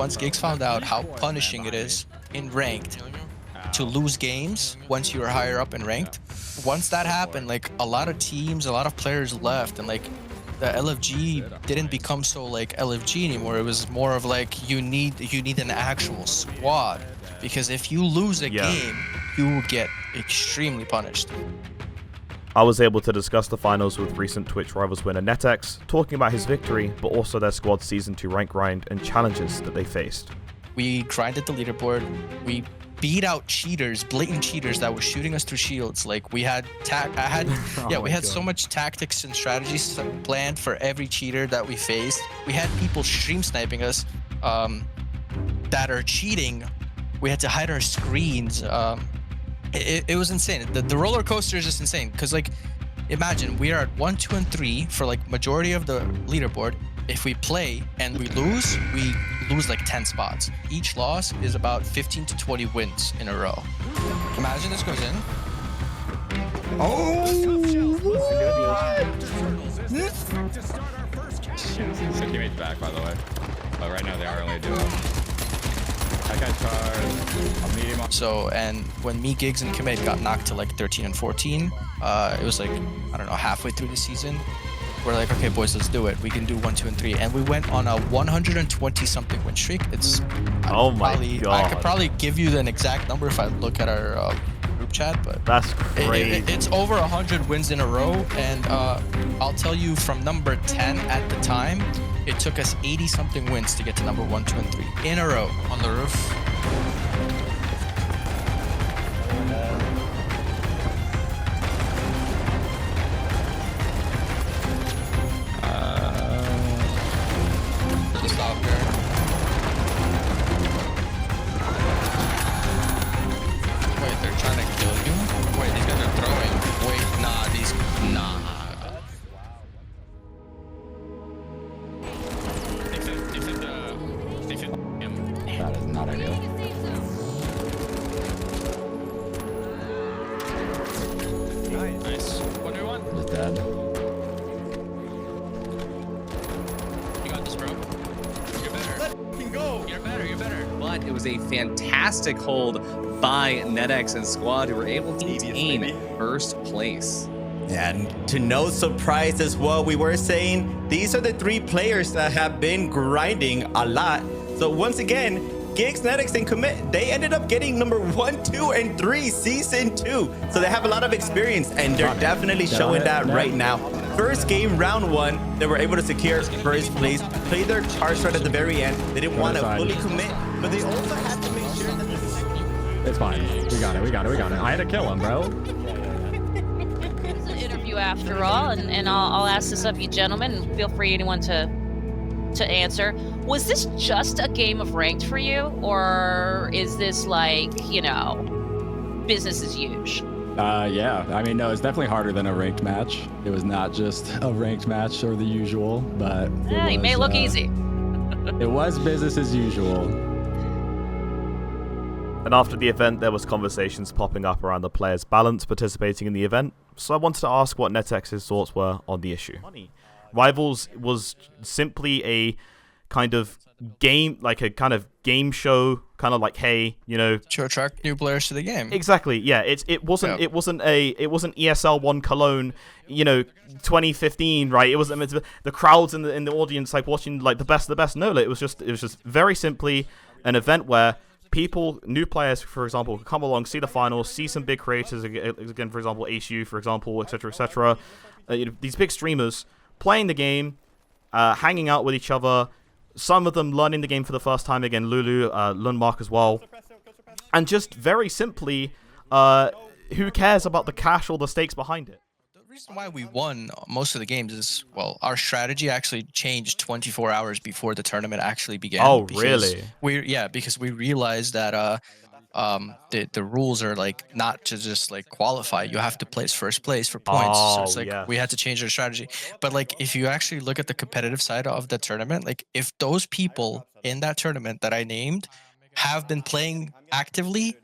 once Gigz found out how punishing it is in ranked to lose games once you are higher up in ranked, once that happened, like a lot of teams, a lot of players left, and like the LFG didn't become so like LFG anymore. It was more of like you need an actual squad, because if you lose a game, you will get extremely punished. I was able to discuss the finals with recent THiiXY Rivals winner neteX, talking about his victory, but also their squad's Season 2 rank grind and challenges that they faced. We grinded the leaderboard. We beat out cheaters, blatant cheaters that were shooting us through shields. Like we had we had so much tactics and strategies planned for every cheater that we faced. We had people stream sniping us that are cheating. We had to hide our screens. It was insane. The roller coaster is just insane, because like imagine we are at 1, 2, and 3 for like majority of the leaderboard. If we play and we lose like 10 spots. Each loss is about 15 to 20 wins in a row. Imagine this goes in. Oh! So teammates back, by the way. But right now they are only a duo. I got charged. I'll meet him on. So, and when me, Gigz, and Commit got knocked to like 13 and 14, it was like, I don't know, halfway through the season. We're like, okay, boys, let's do it. We can do 1, 2, and 3. And we went on a 120-something win streak. It's Oh my god. I could probably give you an exact number if I look at our group chat, but that's crazy. It's over 100 wins in a row. And I'll tell you, from number 10 at the time, it took us 80-something wins to get to number 1, 2, and 3 in a row on the roof. That is not ideal. Nice. 1v1. He's dead. You got this, bro. You're better. Let's go. You're better. But it was a fantastic hold by neteX and squad, who were able to maintain first place. And to no surprise as well, we were saying these are the 3 players that have been grinding a lot. So once again, Gigz, neteX, and Commit, they ended up getting number 1, 2, and 3 season 2. So they have a lot of experience, and they're definitely showing that right now. First game, round 1, they were able to secure first place, play their charge right at the very end. They didn't want to fully commit, but they also had to make sure that it's fine. We got it. I had to kill him, bro. It's an interview after all, and I'll ask this of you gentlemen, and feel free anyone to answer. Was this just a game of ranked for you, or is this like, you know, business as usual? Yeah. I mean, no, it's definitely harder than a ranked match. It was not just a ranked match or the usual, but It may look easy. It was business as usual. And after the event, there was conversations popping up around the players' balance participating in the event, so I wanted to ask what netex's thoughts were on the issue. Rivals was simply a kind of game, like a kind of game show, kind of like, hey, you know, to attract new players to the game. Exactly, yeah. It wasn't ESL 1 Cologne, you know, 2015, right? It wasn't the crowds in the audience like watching like the best of the best. No, it was just very simply an event where people, new players, for example, could come along, see the finals, see some big creators, again, for example, HU, for example, etc., etc. You know, these big streamers playing the game, hanging out with each other, some of them learning the game for the first time, again, Lulu, Lundmark as well, and just very simply, who cares about the cash or the stakes behind it? The reason why we won most of the games is, well, our strategy actually changed 24 hours before the tournament actually began. Oh, really? Because we realized that the rules are like not to just like qualify. You have to place first place for points. So it's like we had to change our strategy. But like if you actually look at the competitive side of the tournament, like if those people in that tournament that I named have been playing actively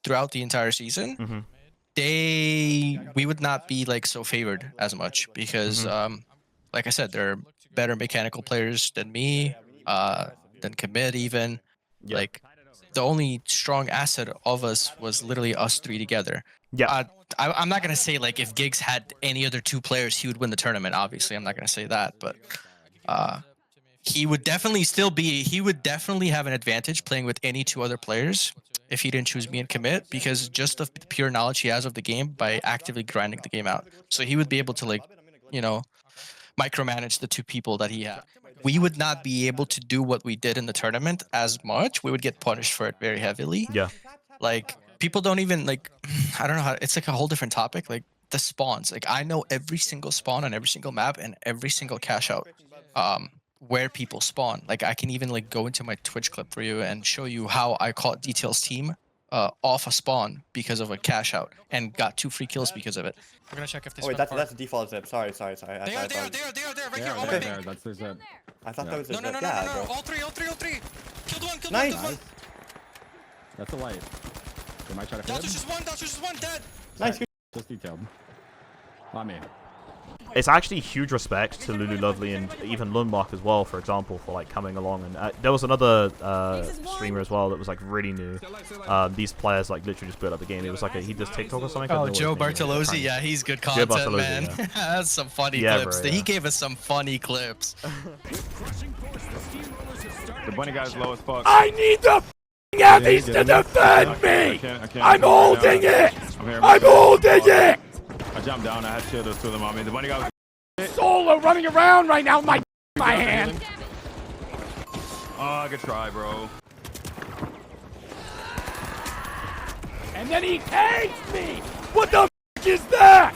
throughout the entire season, we would not be like so favored as much because like I said, they're better mechanical players than me. than commit even. Yeah. Like the only strong asset of us was literally us three together. Yeah. I'm not gonna say like if Gigz had any other 2 players, he would win the tournament. Obviously, I'm not gonna say that, but he would definitely have an advantage playing with any 2 other players if he didn't choose me and commit, because just of the pure knowledge he has of the game by actively grinding the game out. So he would be able to like, micromanage the 2 people that he had. We would not be able to do what we did in the tournament as much. We would get punished for it very heavily. Yeah. Like people don't even like, I don't know how, it's like a whole different topic. Like the spawns, like I know every single spawn on every single map and every single cash out, where people spawn. Like I can even like go into my Twitch clip for you and show you how I caught Detail's team off a spawn because of a cash out and got 2 free kills because of it. We're gonna check if this. Oh wait, that's the default zip. Sorry. They are right here. All Right my there. That's their zip. I thought that was a No. zip. Yeah, bro. All three. Killed one. Nice. Killed one. That's a light. They might try to That's fit. just one. Dead. Nice. Just detailed. Not me. It's actually huge respect to Lulu Lovely and even Lundmark as well, for example, for like coming along. And there was another streamer as well that was like really new. These players like literally just built up the game. It was like he does TikTok or something. I don't know what Joe his name is. Bartolozzi. Yeah, he's good content, Bartolozzi, man. yeah. That's some funny Yeah, clips. bro, yeah. He gave us some funny clips. The bunny guy's low as fuck. I need the Heavies to defend me! I'm holding it! I'm holding it! I jumped down. I had shielders to them on me. The bunny guy was Solo running around right now with my hand. Oh, good try, bro. And then he takes me! What the is that?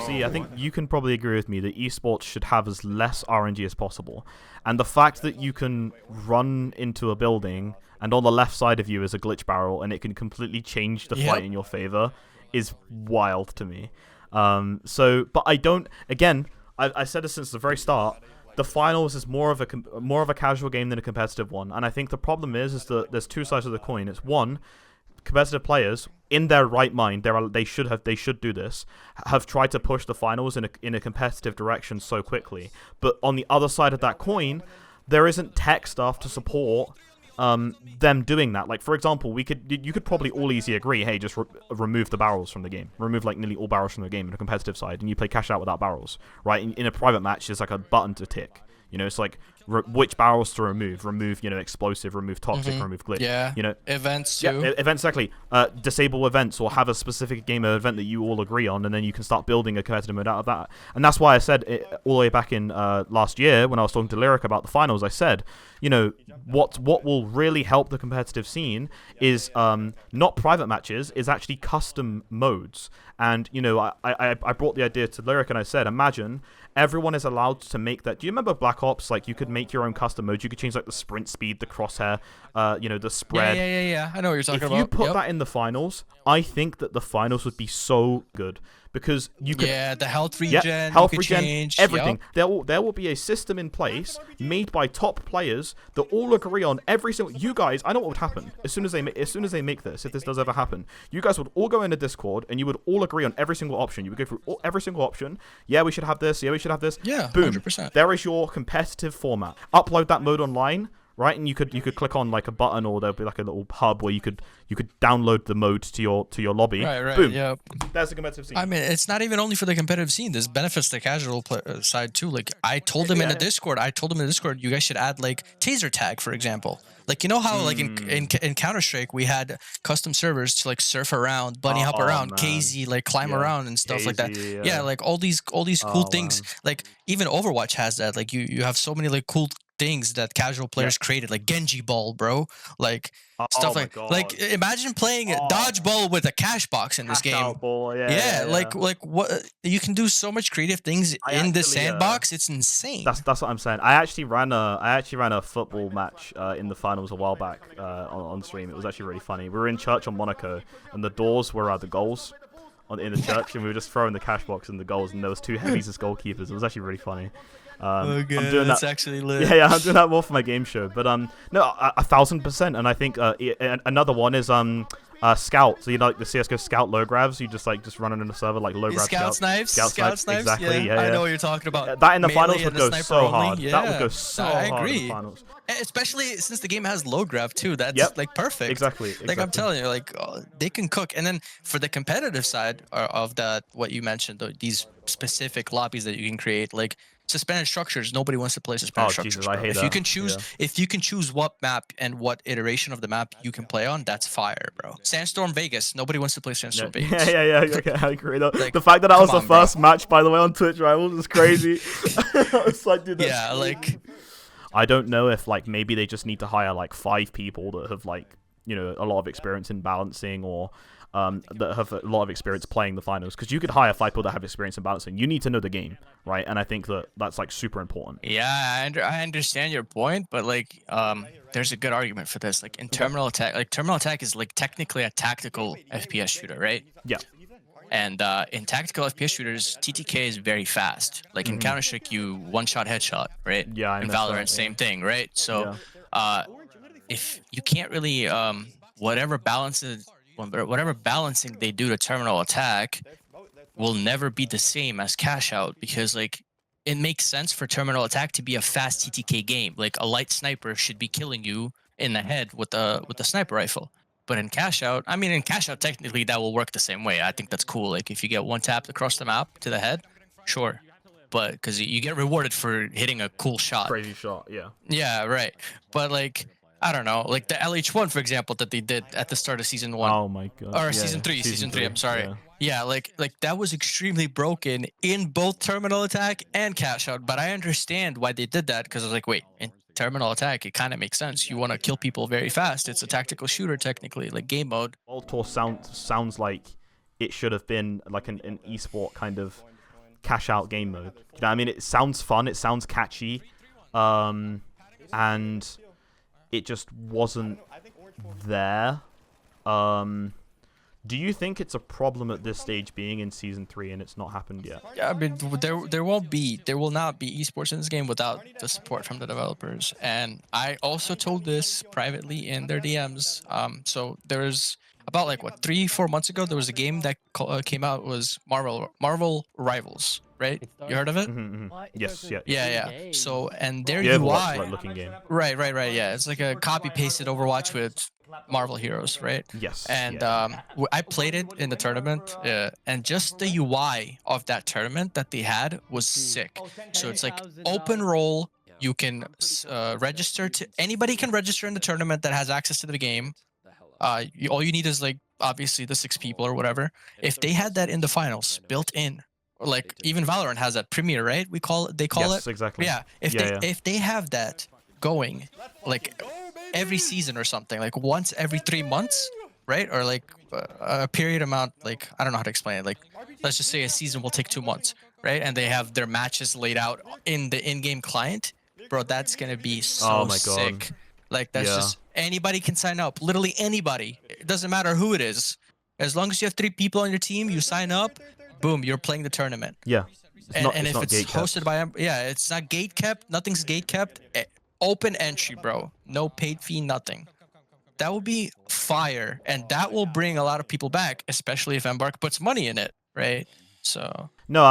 See, I think you can probably agree with me that esports should have as less RNG as possible. And the fact that you can run into a building and on the left side of you is a glitch barrel and it can completely change the fight in your favor is wild to me. But I don't, again, I said this since the very start, the finals is more of a casual game than a competitive one. And I think the problem is that there's 2 sides of the coin. It's one, competitive players in their right mind, they should do this, have tried to push the finals in a competitive direction so quickly. But on the other side of that coin, there isn't tech stuff to support them doing that. Like for example, you could probably all easily agree, hey, just remove the barrels from the game, remove like nearly all barrels from the game in a competitive side, and you play cash out without barrels, right? In a private match, there's like a button to tick. It's like which barrels to remove, explosive, remove toxic, remove glitch. Yeah. Events too. Yeah, events exactly. Disable events or have a specific game or event that you all agree on, and then you can start building a competitive mode out of that. And that's why I said all the way back in last year when I was talking to Lyric about the finals, I said, what will really help the competitive scene is not private matches, is actually custom modes. And I brought the idea to Lyric and I said, imagine everyone is allowed to make that. Do you remember Black Ops? Like you could make your own custom modes. You could change like the sprint speed, the crosshair, the spread. Yeah. I know what you're talking about. If you put that in the finals, I think that the finals would be so good because you could. Yeah, the health regen, health you could regen, change, everything. There will be a system in place made by top players that all agree on every single. You guys, I know what would happen as soon as they make this. If this does ever happen, you guys would all go into Discord and you would all agree on every single option. You would go through every single option. Yeah, we should have this. Yeah, we should have this. Yeah, boom. 100%. There is your competitive format. Upload that mode online. Right, and you could click on like a button, or there'll be like a little hub where you could download the mode to your lobby. Right. Boom. Yeah. There's the competitive scene. I mean, it's not even only for the competitive scene. This benefits the casual side too. Like I told him in the Discord, you guys should add like taser tag, for example. Like how like in Counter-Strike we had custom servers to like surf around, bunny hop around, man. KZ like climb around and stuff like that. KZ, Yeah, like all these cool things. Man. Like even Overwatch has that. Like you have so many like cool things that casual players created, like Genji Ball, bro. Like stuff like imagine playing dodgeball with a cash box in this game. Ball, Like what you can do so much creative things in this sandbox. It's insane. That's what I'm saying. I actually ran a football match in the finals a while back on stream. It was actually really funny. We were in church on Monaco, and the doors were the goals in the church, and we were just throwing the cash box in the goals, and there was 2 heavies as goalkeepers. It was actually really funny. I'm doing that's that. actually lit. Yeah, I'm doing that more for my game show. But no, 1,000%. And I think another one is Scout. So you know, like the CS:GO Scout low grabs. You just run in the server like low grab Scout snipes. Scout snipes. Exactly. Yeah, I know what you're talking about. That in the Melee finals would and the go sniper so only, hard. yeah. That would go so I hard in agree. the finals. Especially since the game has low grab too. That's Yep. like perfect. Exactly. Like I'm telling you, like they can cook. And then for the competitive side of that, what you mentioned, these specific lobbies that you can create, like suspended structures. Nobody wants to play suspended structures. Jesus, I hate if that. you can choose, if you can choose what map and what iteration of the map you can play on, that's fire, bro. Sandstorm Vegas. Nobody wants to play Sandstorm Vegas. Yeah. Okay, I agree. Like, the fact that was the come on, first match, by the way, on Twitch Rivals is crazy. It's like, dude, yeah, like. I don't know if like maybe they just need to hire like 5 people that have like, you know, a lot of experience in balancing, or that have a lot of experience playing the finals, because you could hire 5 people that have experience in balancing. You need to know the game, right? And I think that that's like super important. Yeah, I understand your point, but like there's a good argument for this. Like in Terminal Attack, like Terminal Attack is like technically a tactical FPS shooter, right? Yeah. And in tactical FPS shooters, TTK is very fast. Like in Counter-Strike, you one-shot headshot, right? Yeah, in Valorant, same thing, right? So if you can't really whatever balancing they do to Terminal Attack will never be the same as Cash Out, because like it makes sense for Terminal Attack to be a fast TTK game. Like a light sniper should be killing you in the head with the sniper rifle. But in Cash Out, I mean, in Cash Out, technically that will work the same way. I think that's cool. Like if you get one tap across the map to the head, sure. But because you get rewarded for hitting a cool shot. Crazy shot, yeah. Yeah, right. But like, I don't know, like the LH1, for example, that they did at the start of season 1. Oh my god. Or season 3, I'm sorry. Yeah, like that was extremely broken in both Terminal Attack and Cash Out. But I understand why they did that, because I was like, wait, in Terminal Attack, it kind of makes sense. You want to kill people very fast. It's a tactical shooter, technically, like game mode. Voltor sounds like it should have been like an esport kind of cash out game mode. You know what I mean? It sounds fun. It sounds catchy. And it just wasn't there. Do you think it's a problem at this stage being in season 3 and it's not happened yet? Yeah, I mean, there will not be esports in this game without the support from the developers. And I also told this privately in their DMs. So there's about like 3-4 months ago, there was a game that came out, was Marvel Rivals, right? You heard of it? Yes, yeah. Yeah. So, and their Yeah, UI, like looking game. Right. Yeah, it's like a copy pasted Overwatch with Marvel heroes, right? Yes. And I played it in the tournament, and just the UI of that tournament that they had was sick. So it's like open role. You can register to, anybody can register in the tournament that has access to the game. All you need is like obviously the 6 people or whatever. If they had that in the finals built in, like even Valorant has that Premiere, right? They call it. Yes, exactly. Yeah. If they have that going, like every season or something, like once every 3 months, right? Or like a period amount, like I don't know how to explain it. Like let's just say a season will take 2 months, right? And they have their matches laid out in the in-game client, bro. That's gonna be so sick. Like that's just anybody can sign up. Literally anybody. It doesn't matter who it is. As long as you have 3 people on your team, you sign up. Boom, you're playing the tournament. Yeah. And if it's hosted by, it's not gate kept. Nothing's gate kept. Open entry, bro. No paid fee, nothing. That will be fire, and that will bring a lot of people back, especially if Embark puts money in it, right? So. No,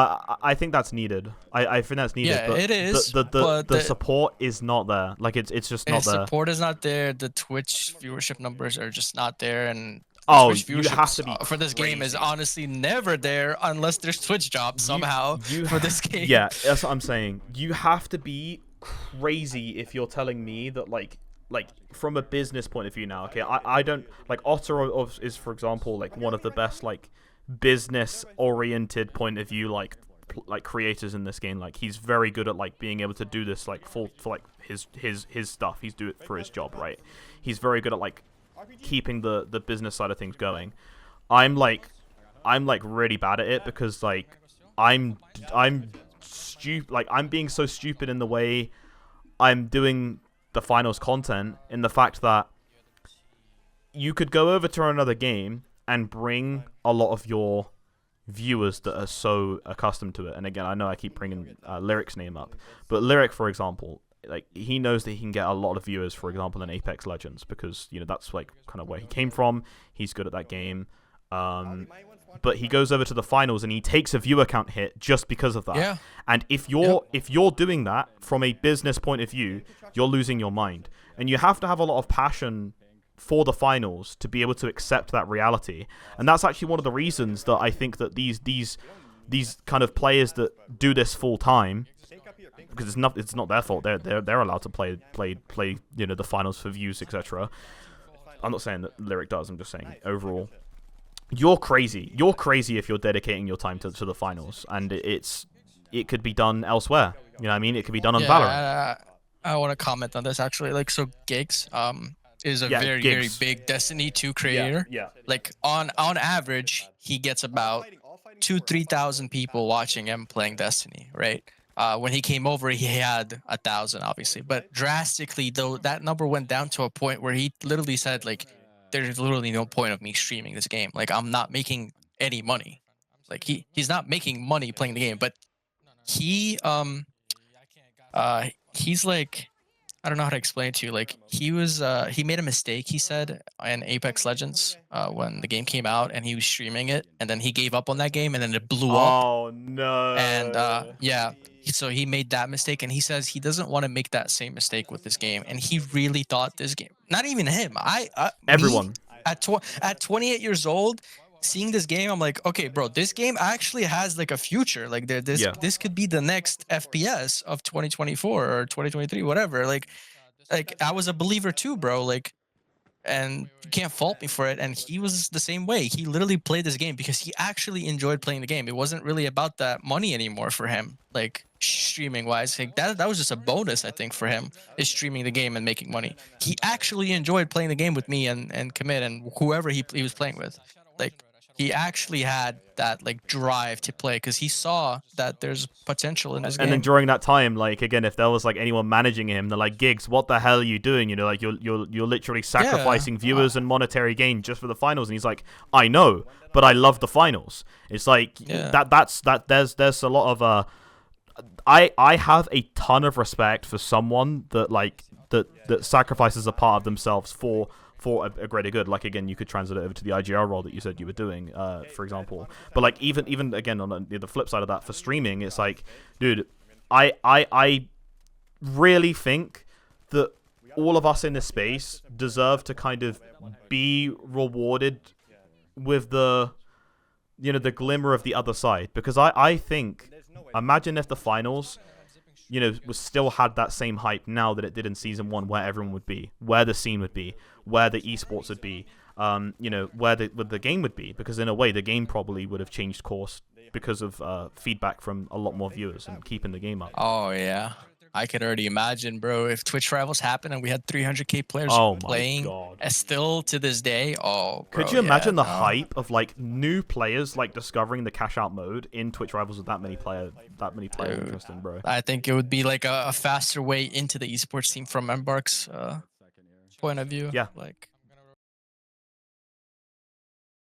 I think that's needed. I think that's needed. Yeah, but it is. The support is not there. Like it's just not there. The support is not there. The Twitch viewership numbers are just not there, and Twitch viewership you have to be for this game is honestly never there unless there's Twitch jobs somehow for this game. Yeah, that's what I'm saying. You have to be crazy if you're telling me that like from a business point of view now. Okay, I don't like Otter is, for example, like one of the best like business oriented point of view like creators in this game. Like he's very good at like being able to do this like full for like his stuff. He's do it for his job, right? He's very good at like keeping the business side of things going. I'm like really bad at it because like I'm stupid. Like I'm being so stupid in the way I'm doing the finals content, in the fact that you could go over to another game and bring a lot of your viewers that are so accustomed to it. And again, I know I keep bringing Lyric's name up, but Lyric, for example, like he knows that he can get a lot of viewers, for example, in Apex Legends, because that's like kind of where he came from. He's good at that game. But he goes over to the finals and he takes a viewer count hit just because of that. Yeah. And if you're doing that from a business point of view, you're losing your mind. And you have to have a lot of passion for the finals to be able to accept that reality. And that's actually one of the reasons that I think that these kind of players that do this full time, because it's not their fault. They're allowed to play the finals for views, etc. I'm not saying that Lyric does. I'm just saying overall, you're crazy. You're crazy if you're dedicating your time to the finals, and it could be done elsewhere. You know what I mean? It could be done on Valorant. I want to comment on this actually. Like, so Gigz is a very big Destiny 2 creator. Yeah. Like on average, he gets about 2,000-3,000 people watching him playing Destiny, right? When he came over, he had 1,000, obviously, but drastically though, that number went down to a point where he literally said, like, there's literally no point of me streaming this game. Like, I'm not making any money. Like, he's not making money playing the game, but he's like, I don't know how to explain it to you. Like, he made a mistake, he said, in Apex Legends when the game came out, and he was streaming it, and then he gave up on that game, and then it blew up. Oh no. And yeah, so he made that mistake, and he says he doesn't want to make that same mistake with this game. And he really thought this game, not even him, everyone. Me, at 28 years old, seeing this game, I'm like, okay, bro, this game actually has like a future. Like, this could be the next FPS of 2024 or 2023, whatever. Like I was a believer too, bro. Like, and you can't fault me for it. And he was the same way. He literally played this game because he actually enjoyed playing the game. It wasn't really about that money anymore for him, like streaming wise. Like, that was just a bonus, I think, for him, is streaming the game and making money. He actually enjoyed playing the game with me and Commit and whoever he was playing with. Like, he actually had that like drive to play because he saw that there's potential in this game. And then during that time, like, again, if there was like anyone managing him, they're like, Gigz, what the hell are you doing? You know, like, you're literally sacrificing viewers and monetary gain just for the finals. And he's like, I know, but I love the finals. It's like there's a lot of I have a ton of respect for someone that like that sacrifices a part of themselves for a greater good. Like, again, you could translate it over to the IGR role that you said you were doing, for example. But like, even again, on the flip side of that, for streaming, it's like, dude, I really think that all of us in this space deserve to kind of be rewarded with the glimmer of the other side. Because I think, imagine if the finals, was still had that same hype now that it did in Season 1, where everyone would be, where the scene would be, where the esports would be, where the game would be. Because in a way, the game probably would have changed course because of feedback from a lot more viewers and keeping the game up. Oh, yeah. I could already imagine, bro, if Twitch Rivals happened and we had 300k players playing still to this day. Oh, bro, could you imagine the hype of like new players like discovering the cash out mode in Twitch Rivals with that many player interest in, bro? I think it would be like a faster way into the esports team from Embark's point of view. Yeah. Like,